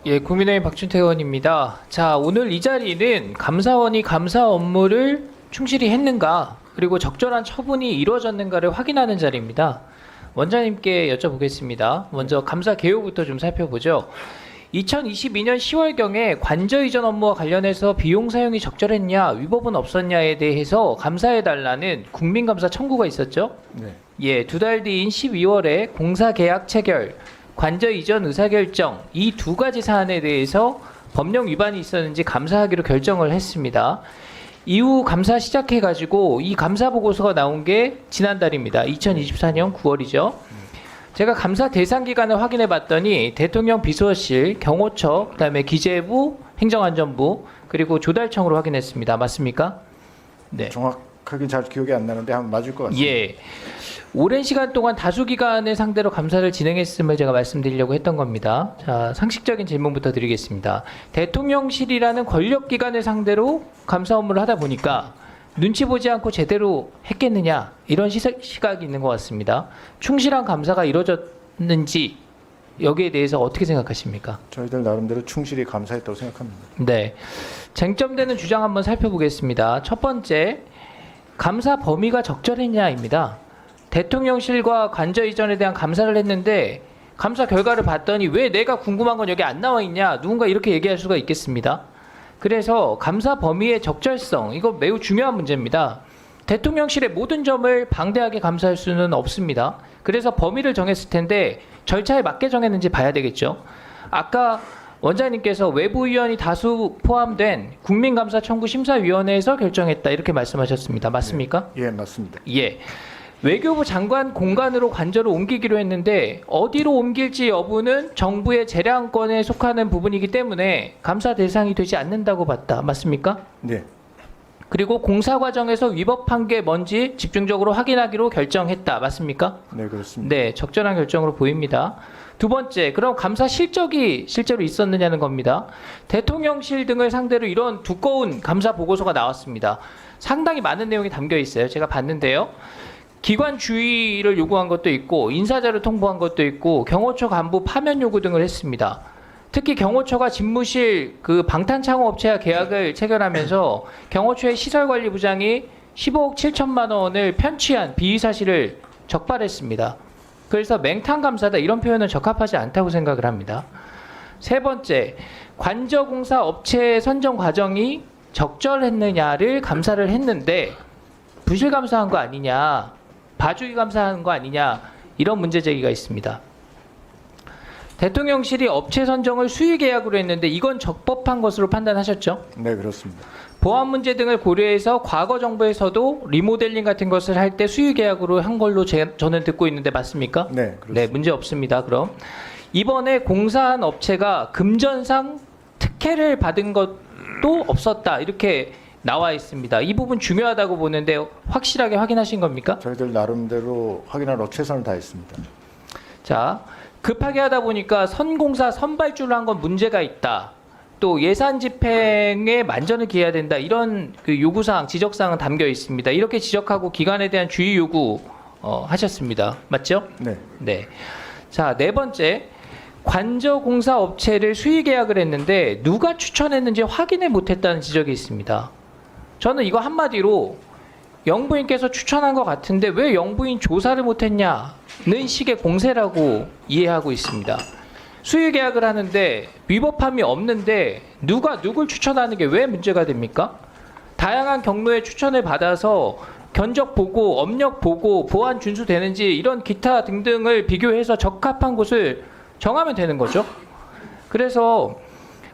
예, 국민의힘 박준태 의원입니다. 자, 오늘 이 자리는 감사원이 감사 업무를 충실히 했는가, 그리고 적절한 처분이 이루어졌는가를 확인하는 자리입니다. 원장님께 여쭤보겠습니다. 먼저 감사 개요부터 좀 살펴보죠. 2022년 10월경에 관저 이전 업무와 관련해서 비용 사용이 적절했냐, 위법은 없었냐에 대해서 감사해달라는 국민감사 청구가 있었죠. 네. 예, 두 달 뒤인 12월에 공사 계약 체결, 관저 이전 의사결정 이 두 가지 사안에 대해서 법령 위반이 있었는지 감사하기로 결정을 했습니다. 이후 감사 시작해가지고 이 감사 보고서가 나온 게 지난달입니다. 2024년 9월이죠. 제가 감사 대상 기간을 확인해 봤더니 대통령 비서실, 경호처, 그다음에 기재부, 행정안전부, 그리고 조달청으로 확인했습니다. 맞습니까? 네. 정확하게 잘 기억이 안 나는데 한번 맞을 것 같습니다. 예. 오랜 시간 동안 다수 기관을 상대로 감사를 진행했음을 제가 말씀드리려고 했던 겁니다. 자, 상식적인 질문부터 드리겠습니다. 대통령실이라는 권력기관을 상대로 감사 업무를 하다 보니까 눈치 보지 않고 제대로 했겠느냐, 이런 시각이 있는 것 같습니다. 충실한 감사가 이루어졌는지 여기에 대해서 어떻게 생각하십니까? 저희들 나름대로 충실히 감사했다고 생각합니다. 네. 쟁점되는 주장 한번 살펴보겠습니다. 첫 번째, 감사 범위가 적절했냐입니다. 대통령실과 관저 이전에 대한 감사를 했는데 감사 결과를 봤더니 왜 내가 궁금한 건 여기 안 나와 있냐, 누군가 이렇게 얘기할 수가 있겠습니다. 그래서 감사 범위의 적절성, 이거 매우 중요한 문제입니다. 대통령실의 모든 점을 방대하게 감사할 수는 없습니다. 그래서 범위를 정했을 텐데 절차에 맞게 정했는지 봐야 되겠죠. 아까 원장님께서 외부위원이 다수 포함된 국민감사 청구 심사위원회에서 결정했다, 이렇게 말씀하셨습니다. 맞습니까? 예, 맞습니다. 예. 외교부 장관 공간으로 관저를 옮기기로 했는데 어디로 옮길지 여부는 정부의 재량권에 속하는 부분이기 때문에 감사 대상이 되지 않는다고 봤다. 맞습니까? 네. 그리고 공사 과정에서 위법한 게 뭔지 집중적으로 확인하기로 결정했다. 맞습니까? 네, 그렇습니다. 네, 적절한 결정으로 보입니다. 두 번째, 그럼 감사 실적이 실제로 있었느냐는 겁니다. 대통령실 등을 상대로 이런 두꺼운 감사 보고서가 나왔습니다. 상당히 많은 내용이 담겨 있어요. 제가 봤는데요. 기관 주의를 요구한 것도 있고 인사자를 통보한 것도 있고 경호처 간부 파면 요구 등을 했습니다. 특히 경호처가 집무실 그 방탄창호업체와 계약을 체결하면서 경호처의 시설관리부장이 15억 7천만 원을 편취한 비위 사실을 적발했습니다. 그래서 맹탕 감사다, 이런 표현은 적합하지 않다고 생각을 합니다. 세 번째, 관저공사 업체 선정 과정이 적절했느냐를 감사를 했는데 부실 감사한 거 아니냐, 봐주기 감사한 거 아니냐, 이런 문제 제기가 있습니다. 대통령실이 업체 선정을 수의 계약으로 했는데 이건 적법한 것으로 판단하셨죠? 네, 그렇습니다. 보안 문제 등을 고려해서 과거 정부에서도 리모델링 같은 것을 할 때 수의 계약으로 한 걸로 저는 듣고 있는데 맞습니까? 네, 그렇습니다. 네, 문제 없습니다. 그럼 이번에 공사한 업체가 금전상 특혜를 받은 것도 없었다, 이렇게 나와 있습니다. 이 부분 중요하다고 보는데 확실하게 확인하신 겁니까? 저희들 나름대로 확인하러 최선을 다했습니다. 자, 급하게 하다 보니까 선공사 선발주를 한 건 문제가 있다, 또 예산 집행에 만전을 기해야 된다, 이런 그 요구사항, 지적사항은 담겨 있습니다. 이렇게 지적하고 기관에 대한 주의 요구 하셨습니다. 맞죠? 네. 네. 자, 네 번째, 관저 공사 업체를 수의 계약을 했는데 누가 추천했는지 확인을 못했다는 지적이 있습니다. 저는 이거 한마디로 영부인께서 추천한 것 같은데 왜 영부인 조사를 못했냐는 식의 공세라고 이해하고 있습니다. 수의 계약을 하는데 위법함이 없는데 누가 누굴 추천하는 게 왜 문제가 됩니까? 다양한 경로의 추천을 받아서 견적 보고, 업력 보고, 보안 준수되는지 이런 기타 등등을 비교해서 적합한 곳을 정하면 되는 거죠. 그래서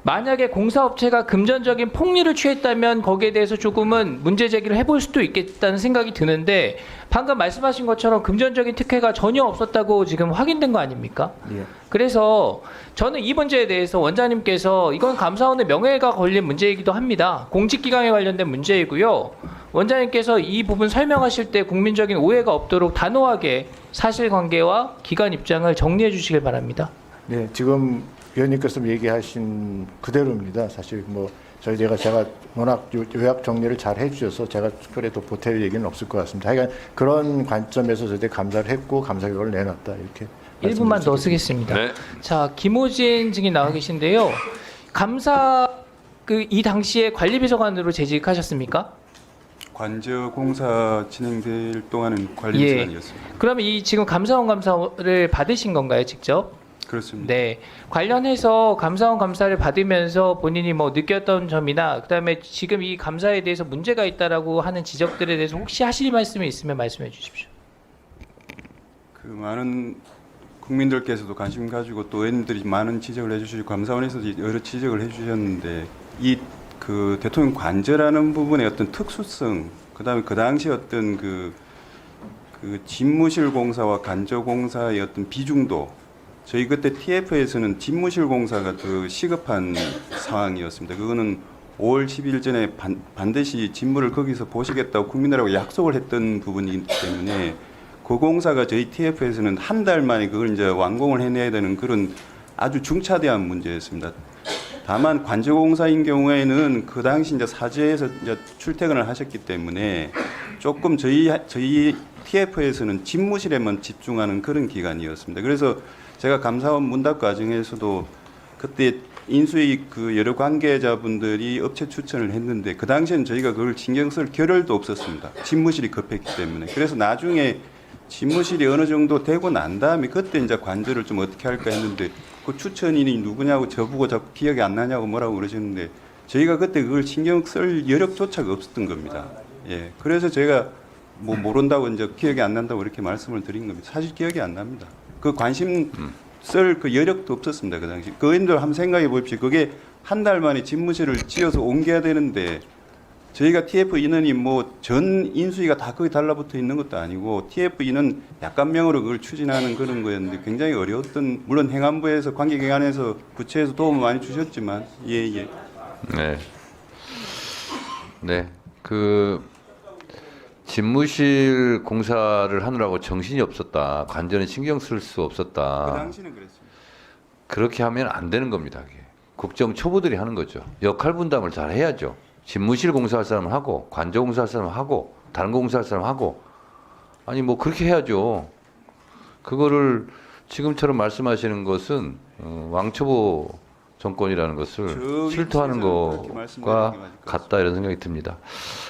만약에 공사업체가 금전적인 폭리를 취했다면 거기에 대해서 조금은 문제 제기를 해볼 수도 있겠다는 생각이 드는데 방금 말씀하신 것처럼 금전적인 특혜가 전혀 없었다고 지금 확인된 거 아닙니까? 예. 그래서 저는 이 문제에 대해서 원장님께서 이건 감사원의 명예가 걸린 문제이기도 합니다. 공직기강에 관련된 문제이고요. 원장님께서 이 부분 설명하실 때 국민적인 오해가 없도록 단호하게 사실관계와 기관 입장을 정리해 주시길 바랍니다. 네, 지금 위원님께서 얘기하신 그대로입니다. 사실 뭐 제가 워낙 요약 정리를 잘 해주셔서 제가 특별히 더 보탤 얘기는 없을 것 같습니다. 하여간 그런 관점에서 저희들이 감사를 했고 감사 결과를 내놨다, 이렇게 1분만 더 쓰겠습니다. 네. 자, 김호진 증인 나와 계신데요. 감사 이 당시에 관리비서관으로 재직하셨습니까? 관저 공사 진행될 동안은 관리비서관이었습니다. 그러면 이 지금 감사원 감사를 받으신 건가요, 직접? 그렇습니다. 네. 관련해서 감사원 감사를 받으면서 본인이 뭐 느꼈던 점이나 그다음에 지금 이 감사에 대해서 문제가 있다라고 하는 지적들에 대해서 혹시 하실 말씀이 있으면 말씀해 주십시오. 그 많은 국민들께서도 관심 가지고 또 의원님들이 많은 지적을 해주시고 감사원에서도 여러 지적을 해주셨는데 이 그 대통령 관저라는 부분의 어떤 특수성, 그다음에 그 당시 어떤 그 집무실 공사와 관저 공사의 어떤 비중도 저희 그때 TF에서는 집무실 공사가 더 시급한 상황이었습니다. 그거는 5월 10일 전에 반드시 집무를 거기서 보시겠다고 국민들하고 약속을 했던 부분이기 때문에 그 공사가 저희 TF에서는 한 달 만에 그걸 이제 완공을 해내야 되는 그런 아주 중차대한 문제였습니다. 다만 관저공사인 경우에는 그 당시 이제 사저에서 이제 출퇴근을 하셨기 때문에 조금 저희 TF에서는 집무실에만 집중하는 그런 기간이었습니다. 그래서 제가 감사원 문답 과정에서도 그때 인수위 그 여러 관계자분들이 업체 추천을 했는데 그 당시에는 저희가 그걸 신경 쓸 겨를도 없었습니다. 집무실이 급했기 때문에. 그래서 나중에 집무실이 어느 정도 되고 난 다음에 그때 이제 관저를 좀 어떻게 할까 했는데 그 추천인이 누구냐고 저보고 자꾸 기억이 안 나냐고 뭐라고 그러시는데 저희가 그때 그걸 신경 쓸 여력조차가 없었던 겁니다. 예. 그래서 제가 뭐 모른다고 이제 기억이 안 난다고 이렇게 말씀을 드린 겁니다. 사실 기억이 안 납니다. 그 관심 쓸 그 여력도 없었습니다. 그 당시. 그 의원들 한번 생각해 보십시오. 그게 한 달 만에 집무실을 지어서 옮겨야 되는데 저희가 TF 인원이 뭐 전 인수위가 다 거기 달라붙어 있는 것도 아니고 TF 인원 약간명으로 그걸 추진하는 그런 거였는데 굉장히 어려웠던, 물론 행안부에서 관계기관에서 부처에서 도움을 많이 주셨지만 예. 네. 네. 그 집무실 공사를 하느라고 정신이 없었다. 관전에 신경 쓸 수 없었다. 그 당시는 그랬습니다. 그렇게 하면 안 되는 겁니다. 그게. 국정 초보들이 하는 거죠. 역할 분담을 잘 해야죠. 집무실 공사할 사람은 하고 관저 공사할 사람은 하고 다른 거 공사할 사람은 하고 아니 뭐 그렇게 해야죠. 그거를 지금처럼 말씀하시는 것은 왕초보 정권이라는 것을 실토하는 것과 같다 이런 생각이 듭니다.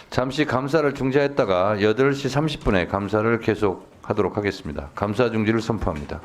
잠시 감사를 중지했다가 8시 30분에 감사를 계속하도록 하겠습니다. 감사 중지를 선포합니다.